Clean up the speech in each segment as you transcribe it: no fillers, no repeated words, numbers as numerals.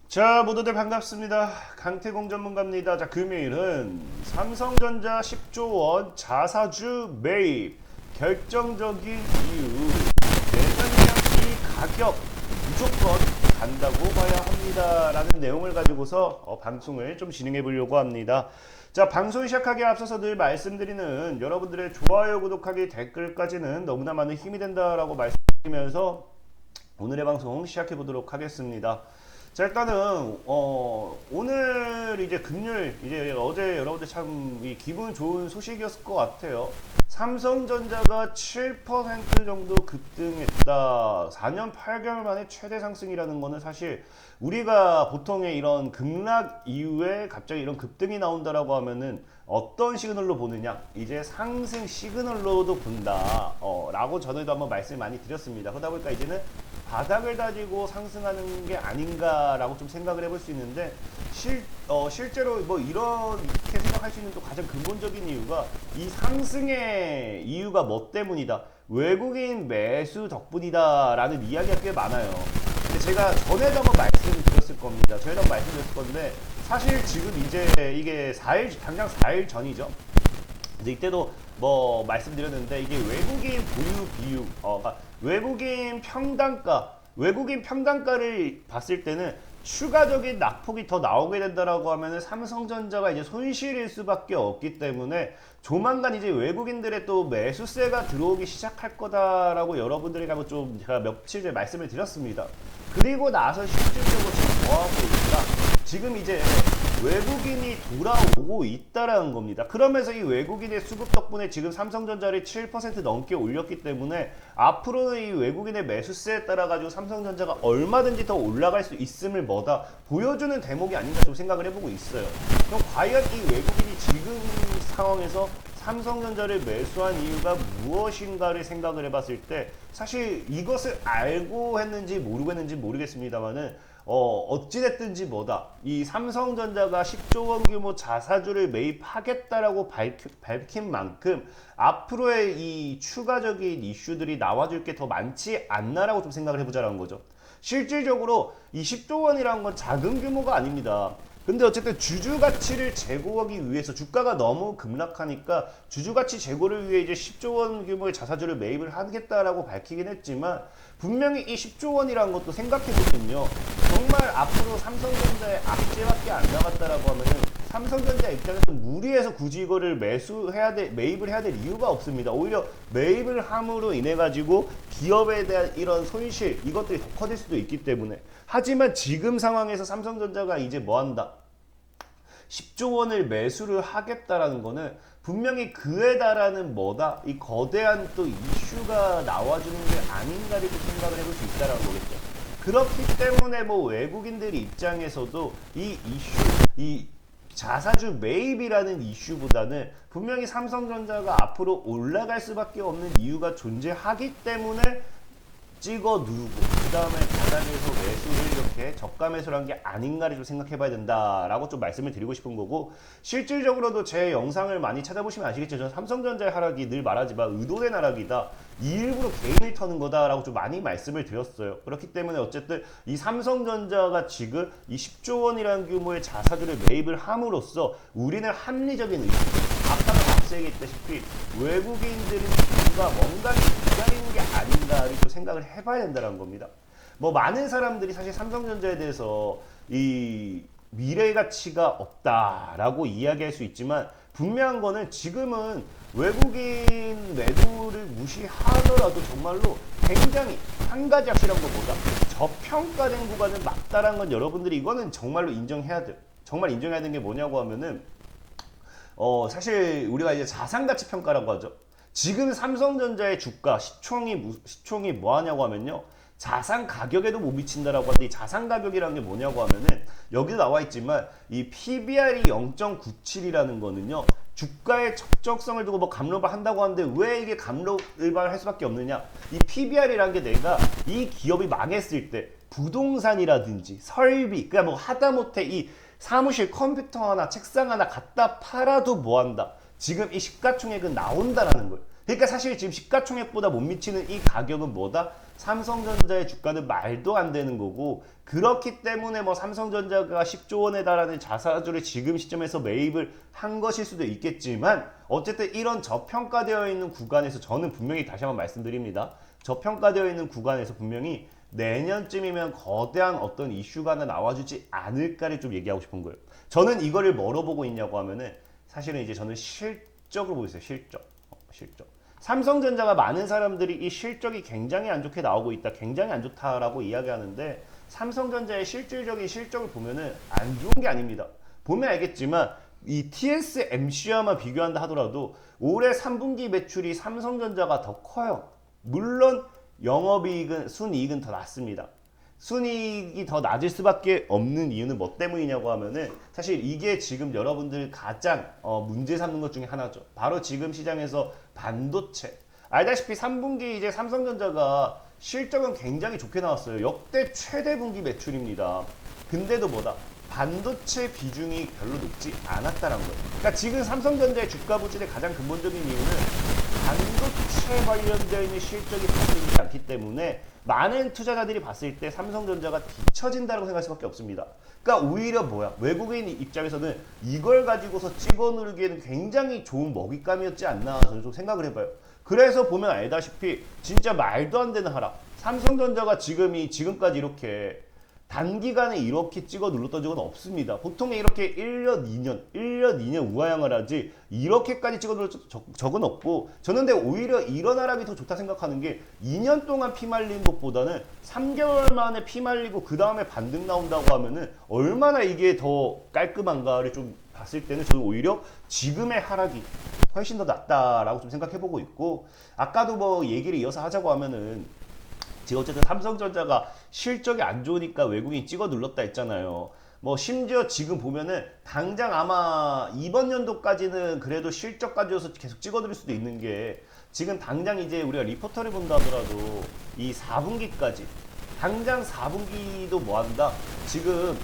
자, 모두들 반갑습니다. 강태공 전문가입니다. 자, 금요일은 삼성전자 10조 원 자사주 매입 결정적인 이유, 내년이랑 이 가격 무조건 간다고 봐야 합니다. 라는 내용을 가지고서 방송을 좀 진행해 보려고 합니다. 자, 방송 시작하기에 앞서서 늘 말씀드리는 여러분들의 좋아요, 구독하기, 댓글까지는 너무나 많은 힘이 된다라고 말씀드리면서 오늘의 방송 시작해 보도록 하겠습니다. 자, 일단은 오늘 이제 금요일, 이제 어제 여러분들 참 이 기분 좋은 소식이었을 것 같아요. 삼성전자가 7% 정도 급등했다. 4년 8개월 만에 최대 상승이라는 거는 사실 우리가 보통의 이런 급락 이후에 갑자기 이런 급등이 나온다라고 하면은 어떤 시그널로 보느냐? 이제 상승 시그널로도 본다. 라고 전에도 한번 말씀을 많이 드렸습니다. 그러다 보니까 이제는 바닥을 다지고 상승하는 게 아닌가라고 좀 생각을 해볼 수 있는데 실제로 뭐 이렇게 생각할 수 있는 또 가장 근본적인 이유가 이 상승의 이유가 뭐 때문이다, 외국인 매수 덕분이다라는 이야기가 꽤 많아요. 근데 제가 전에도 한번 말씀드렸을 겁니다. 전에도 한번 말씀드렸을 건데 사실 지금 이제 이게 4일 당장 4일 전이죠. 이제 이때도 뭐 말씀드렸는데 이게 외국인 보유 비율, 그러니까 외국인 평단가를 봤을 때는 추가적인 낙폭이 더 나오게 된다라고 하면은 삼성전자가 이제 손실일 수밖에 없기 때문에 조만간 이제 외국인들의 또 매수세가 들어오기 시작할 거다라고 여러분들에게 한번 좀 제가 며칠 전에 말씀을 드렸습니다. 그리고 나서 실질적으로 지금 뭐하고 있다? 지금 이제 외국인이 돌아오고 있다라는 겁니다. 그러면서 이 외국인의 수급 덕분에 지금 삼성전자를 7% 넘게 올렸기 때문에 앞으로는 이 외국인의 매수세에 따라 가지고 삼성전자가 얼마든지 더 올라갈 수 있음을 뭐다 보여주는 대목이 아닌가 좀 생각을 해보고 있어요. 그럼 과연 이 외국인이 지금 상황에서 삼성전자를 매수한 이유가 무엇인가를 생각을 해봤을 때 사실 이것을 알고 했는지 모르고 했는지 모르겠습니다만은 어찌됐든지 뭐다, 이 삼성전자가 10조 원 규모 자사주를 매입하겠다라고 밝힌 만큼 앞으로의 이 추가적인 이슈들이 나와줄 게 더 많지 않나라고 좀 생각을 해보자라는 거죠. 실질적으로 이 10조 원이라는 건 작은 규모가 아닙니다. 근데 어쨌든 주주 가치를 제고하기 위해서 주가가 너무 급락하니까 주주 가치 제고를 위해 이제 10조 원 규모의 자사주를 매입을 하겠다라고 밝히긴 했지만 분명히 이 10조 원이라는 것도 생각해보면요, 정말 앞으로 삼성전자의 악재밖에 안 나갔다라고 하면은 삼성전자 입장에서 무리해서 굳이 이거를 매입을 해야 될 이유가 없습니다. 오히려 매입을 함으로 인해 가지고 기업에 대한 이런 손실, 이것들이 더 커질 수도 있기 때문에. 하지만 지금 상황에서 삼성전자가 이제 뭐 한다? 10조 원을 매수를 하겠다라는 거는 분명히 그에 달하는 뭐다? 이 거대한 또 이슈가 나와주는 게 아닌가를 좀 생각을 해볼 수 있다는 거겠죠. 그렇기 때문에 뭐 외국인들 입장에서도 이 이슈, 이 자사주 매입이라는 이슈보다는 분명히 삼성전자가 앞으로 올라갈 수밖에 없는 이유가 존재하기 때문에 찍어 누르고 그 다음에 바닥에서 매수를 이렇게 저가 매수를 한 게 아닌가를 좀 생각해 봐야 된다라고 좀 말씀을 드리고 싶은 거고, 실질적으로도 제 영상을 많이 찾아보시면 아시겠죠. 저는 삼성전자의 하락이 늘 말하지만 의도된 하락이다, 이 일부러 개인을 터는 거다라고 좀 많이 말씀을 드렸어요. 그렇기 때문에 어쨌든 이 삼성전자가 지금 이 10조 원이라는 규모의 자사주를 매입을 함으로써 우리는 합리적인 의미, 아까도 앞서 얘기했다시피 외국인들은 뭔가를 기다리는 게 아닌가를 좀 생각을 해봐야 된다는 겁니다. 뭐 많은 사람들이 사실 삼성전자에 대해서 이 미래 가치가 없다라고 이야기할 수 있지만 분명한 거는 지금은 외국인 매도를 무시하더라도 정말로 굉장히 한 가지 확실한 것보다 저평가된 구간은 맞다라는 건 여러분들이 이거는 정말로 인정해야 돼요. 정말 인정해야 되는 게 뭐냐고 하면은 사실 우리가 이제 자산가치 평가라고 하죠. 지금 삼성전자의 주가 시총이 뭐 하냐고 하면요, 자산 가격에도 못 미친다라고 하는데, 이 자산 가격이라는 게 뭐냐고 하면은 여기도 나와 있지만 이 PBR이 0.97이라는 거는요, 주가의 적정성을 두고 뭐 감로발 한다고 하는데 왜 이게 감로발 할 수밖에 없느냐? 이 PBR이라는 게 내가 이 기업이 망했을 때 부동산이라든지 설비, 그냥 뭐 하다못해 이 사무실 컴퓨터 하나 책상 하나 갖다 팔아도 뭐한다, 지금 이 시가총액은 나온다라는 거예요. 그러니까 사실 지금 시가총액보다 못 미치는 이 가격은 뭐다? 삼성전자의 주가는 말도 안 되는 거고, 그렇기 때문에 뭐 삼성전자가 10조 원에 달하는 자사주를 지금 시점에서 매입을 한 것일 수도 있겠지만, 어쨌든 이런 저평가되어 있는 구간에서 저는 분명히 다시 한번 말씀드립니다. 저평가되어 있는 구간에서 분명히 내년쯤이면 거대한 어떤 이슈가 하나 나와주지 않을까를 좀 얘기하고 싶은 거예요. 저는 이거를 뭐로 보고 있냐고 하면은 사실은 이제 저는 실적으로 보고 있어요. 실적. 삼성전자가 많은 사람들이 이 실적이 굉장히 안 좋게 나오고 있다, 굉장히 안 좋다라고 이야기하는데, 삼성전자의 실질적인 실적을 보면은 안 좋은 게 아닙니다. 보면 알겠지만 이 TSMC와만 비교한다 하더라도 올해 3분기 매출이 삼성전자가 더 커요. 물론 영업이익은, 순이익은 더 낮습니다. 순이익이 더 낮을 수밖에 없는 이유는 뭐 때문이냐고 하면은, 사실 이게 지금 여러분들 가장 문제 삼는 것 중에 하나죠. 바로 지금 시장에서 반도체. 알다시피 3분기 이제 삼성전자가 실적은 굉장히 좋게 나왔어요. 역대 최대 분기 매출입니다. 근데도 뭐다? 반도체 비중이 별로 높지 않았다는 거예요. 그러니까 지금 삼성전자의 주가 부진의 가장 근본적인 이유는 반도체 관련되어 있는 실적이 발생하지 않기 때문에 많은 투자자들이 봤을 때 삼성전자가 뒤처진다고 생각할 수밖에 없습니다. 그러니까 오히려 뭐야? 외국인 입장에서는 이걸 가지고서 찍어 누르기에는 굉장히 좋은 먹잇감이었지 않나 저는 좀 생각을 해봐요. 그래서 보면 알다시피 진짜 말도 안 되는 하락. 삼성전자가 지금까지 이렇게 단기간에 이렇게 찍어 눌렀던 적은 없습니다. 보통 이렇게 1년, 2년 우하향을 하지 이렇게까지 찍어 눌렀던 적은 없고, 저는 근데 오히려 이런 하락이 더 좋다 생각하는 게, 2년 동안 피말린 것보다는 3개월 만에 피말리고 그 다음에 반등 나온다고 하면은 얼마나 이게 더 깔끔한가를 좀 봤을 때는 저는 오히려 지금의 하락이 훨씬 더 낫다라고 좀 생각해보고 있고, 아까도 뭐 얘기를 이어서 하자고 하면은, 지금 어쨌든 삼성전자가 실적이 안 좋으니까 외국인이 찍어 눌렀다 했잖아요. 뭐 심지어 지금 보면은 당장 아마 이번 연도까지는 그래도 실적 가지고서 계속 찍어 누를 수도 있는 게, 지금 당장 이제 우리가 리포터를 본다 하더라도 이 4분기까지, 당장 4분기도 뭐 한다? 지금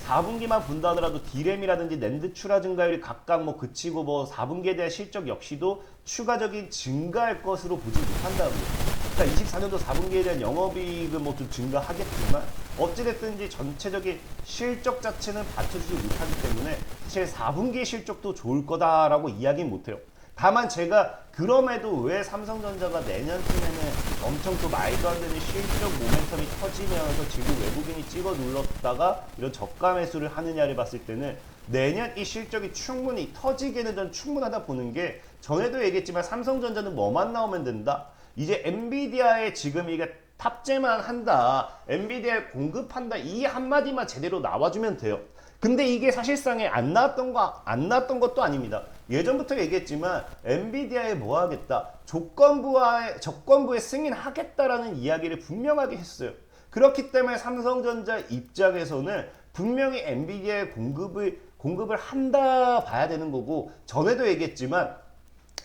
4분기만 본다 하더라도 디램이라든지 낸드 출하 증가율이 각각 뭐 그치고, 뭐 4분기에 대한 실적 역시도 추가적인 증가할 것으로 보지 못한다고요. 그러니까 24년도 4분기에 대한 영업이익은 뭐 좀 증가하겠지만, 어찌됐든지 전체적인 실적 자체는 받쳐주지 못하기 때문에 사실 4분기 실적도 좋을 거다라고 이야기는 못해요. 다만 제가 그럼에도 왜 삼성전자가 내년쯤에는 엄청 또 말도 안 되는 실적 모멘텀이 터지면서 지금 외국인이 찍어 눌렀다가 이런 저가 매수를 하느냐를 봤을 때는, 내년 이 실적이 충분히 터지기에는 전 충분하다 보는 게, 전에도 얘기했지만 삼성전자는 뭐만 나오면 된다? 이제 엔비디아에 지금 이게 탑재만 한다, 엔비디아에 공급한다, 이 한마디만 제대로 나와주면 돼요. 근데 이게 사실상에 안 나왔던 것도 아닙니다. 예전부터 얘기했지만 엔비디아에 뭐 하겠다, 조건부에 승인하겠다라는 이야기를 분명하게 했어요. 그렇기 때문에 삼성전자 입장에서는 분명히 엔비디아에 공급을 한다 봐야 되는 거고, 전에도 얘기했지만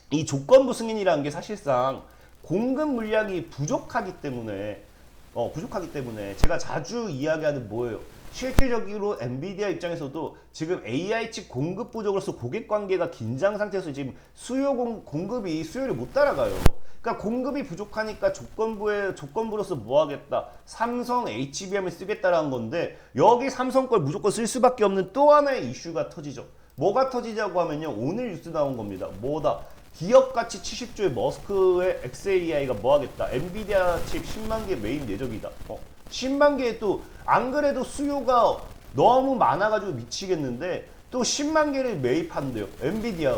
이 조건부 승인이라는 게 사실상 공급 물량이 부족하기 때문에 제가 자주 이야기하는 뭐예요? 실질적으로 엔비디아 입장에서도 지금 AI 칩 공급 부족으로서 고객 관계가 긴장 상태에서 지금 공급이 수요를 못 따라가요. 그러니까 공급이 부족하니까 조건부로서 뭐 하겠다? 삼성 HBM을 쓰겠다라는 건데, 여기 삼성 걸 무조건 쓸 수밖에 없는 또 하나의 이슈가 터지죠. 뭐가 터지자고 하면요, 오늘 뉴스 나온 겁니다. 뭐다? 기업 가치 70조의 머스크의 xAI가 뭐 하겠다? 엔비디아 칩 10만 개 매입 예정이다. 10만 개에 또 안 그래도 수요가 너무 많아가지고 미치겠는데 또 10만 개를 매입한대요. 엔비디아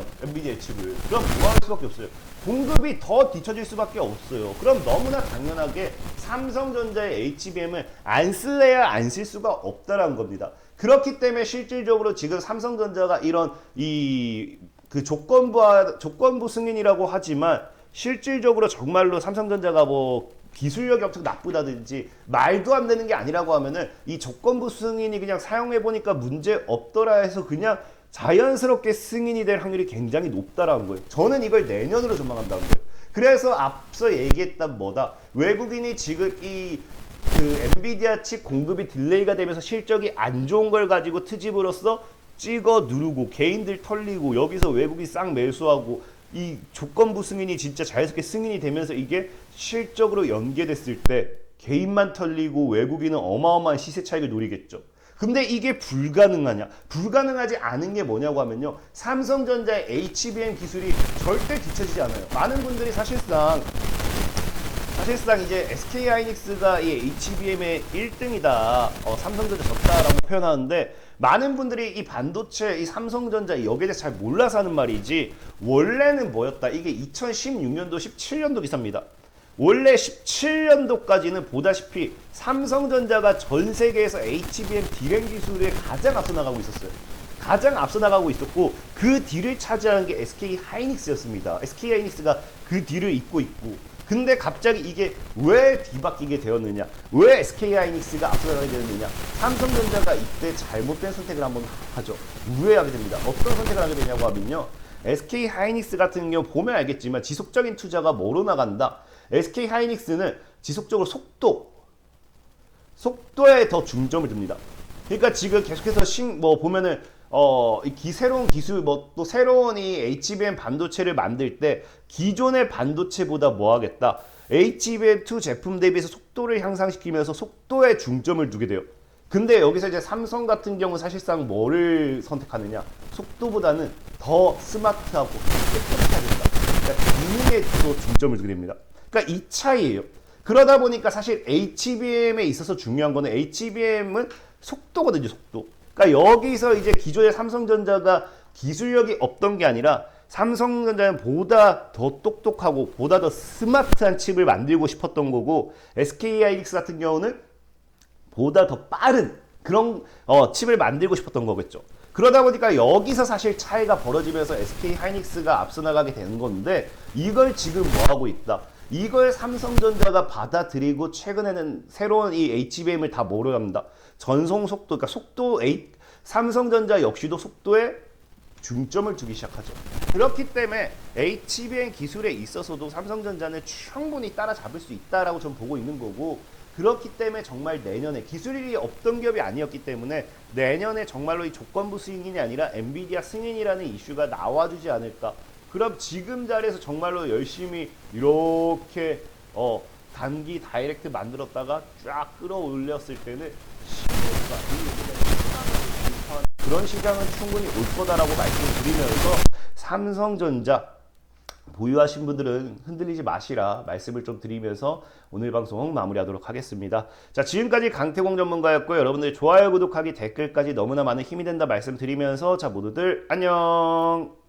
칩을. 그럼 뭐 할 수밖에 없어요? 공급이 더 뒤처질 수밖에 없어요. 그럼 너무나 당연하게 삼성전자의 HBM을 안 쓸래야 안 쓸 수가 없다라는 겁니다. 그렇기 때문에 실질적으로 지금 삼성전자가 이런 그 조건부 승인이라고 하지만, 실질적으로 정말로 삼성전자가 뭐 기술력이 엄청 나쁘다든지 말도 안 되는 게 아니라고 하면은, 이 조건부 승인이 그냥 사용해 보니까 문제 없더라 해서 그냥 자연스럽게 승인이 될 확률이 굉장히 높다라는 거예요. 저는 이걸 내년으로 전망한다는 거예요. 그래서 앞서 얘기했던 뭐다? 외국인이 지금 그 엔비디아 칩 공급이 딜레이가 되면서 실적이 안 좋은 걸 가지고 트집으로써 찍어 누르고 개인들 털리고 여기서 외국이 싹 매수하고 이 조건부 승인이 진짜 자연스럽게 승인이 되면서 이게 실적으로 연계됐을 때 개인만 털리고 외국인은 어마어마한 시세 차익을 노리겠죠. 근데 이게 불가능하냐? 불가능하지 않은 게 뭐냐고 하면요. 삼성전자의 HBM 기술이 절대 뒤처지지 않아요. 많은 분들이 사실상 이제 SK 하이닉스가 이 HBM의 1등이다. 삼성전자 졌다라고 표현하는데 많은 분들이 이 반도체, 이 삼성전자 여기에 대해서 잘 몰라서 하는 말이지 원래는 뭐였다? 이게 2016년도, 17년도 기사입니다. 원래 17년도까지는 보다시피 삼성전자가 전 세계에서 HBM 디램 기술에 가장 앞서 나가고 있었어요. 가장 앞서 나가고 있었고 그 뒤를 차지하는 게 SK 하이닉스였습니다. SK 하이닉스가 그 뒤를 잇고 있고 근데 갑자기 이게 왜 뒤바뀌게 되었느냐? 왜 SK 하이닉스가 앞서 나가게 되느냐? 삼성전자가 이때 잘못된 선택을 한번 하죠. 우회하게 됩니다. 어떤 선택을 하게 되냐고 하면요. SK 하이닉스 같은 경우 보면 알겠지만 지속적인 투자가 뭐로 나간다? SK 하이닉스는 지속적으로 속도에 더 중점을 둡니다. 그러니까 지금 계속해서 보면은 새로운 기술 또 새로운 이 HBM 반도체를 만들 때 기존의 반도체보다 뭐 하겠다? HBM2 제품 대비해서 속도를 향상시키면서 속도에 중점을 두게 돼요. 근데 여기서 이제 삼성 같은 경우 사실상 뭐를 선택하느냐? 속도보다는 더 스마트하고 깨끗하게 된다. 그러니까 기능에 또 중점을 두게 됩니다. 그러니까 이 차이예요. 그러다 보니까 사실 HBM에 있어서 중요한 거는 HBM은 속도거든요, 속도. 그러니까 여기서 이제 기존의 삼성전자가 기술력이 없던 게 아니라 삼성전자는 보다 더 똑똑하고 보다 더 스마트한 칩을 만들고 싶었던 거고 SK 하이닉스 같은 경우는 보다 더 빠른 그런 칩을 만들고 싶었던 거겠죠. 그러다 보니까 여기서 사실 차이가 벌어지면서 SK 하이닉스가 앞서 나가게 되는 건데 이걸 지금 뭐 하고 있다? 이걸 삼성전자가 받아들이고 최근에는 새로운 이 HBM을 다 뭐로 합니다. 전송 속도, 그러니까 삼성전자 역시도 속도에 중점을 두기 시작하죠. 그렇기 때문에 HBM 기술에 있어서도 삼성전자는 충분히 따라잡을 수 있다라고 저는 보고 있는 거고 그렇기 때문에 정말 내년에 기술이 없던 기업이 아니었기 때문에 내년에 정말로 이 조건부 승인이 아니라 엔비디아 승인이라는 이슈가 나와주지 않을까. 그럼 지금 자리에서 정말로 열심히 이렇게 단기 다이렉트 만들었다가 쫙 끌어올렸을 때는 그런 시장은 충분히 올 거다라고 말씀드리면서 삼성전자 보유하신 분들은 흔들리지 마시라 말씀을 좀 드리면서 오늘 방송 마무리하도록 하겠습니다. 자, 지금까지 강태공 전문가였고요. 여러분들 좋아요, 구독하기, 댓글까지 너무나 많은 힘이 된다 말씀드리면서 자, 모두들 안녕.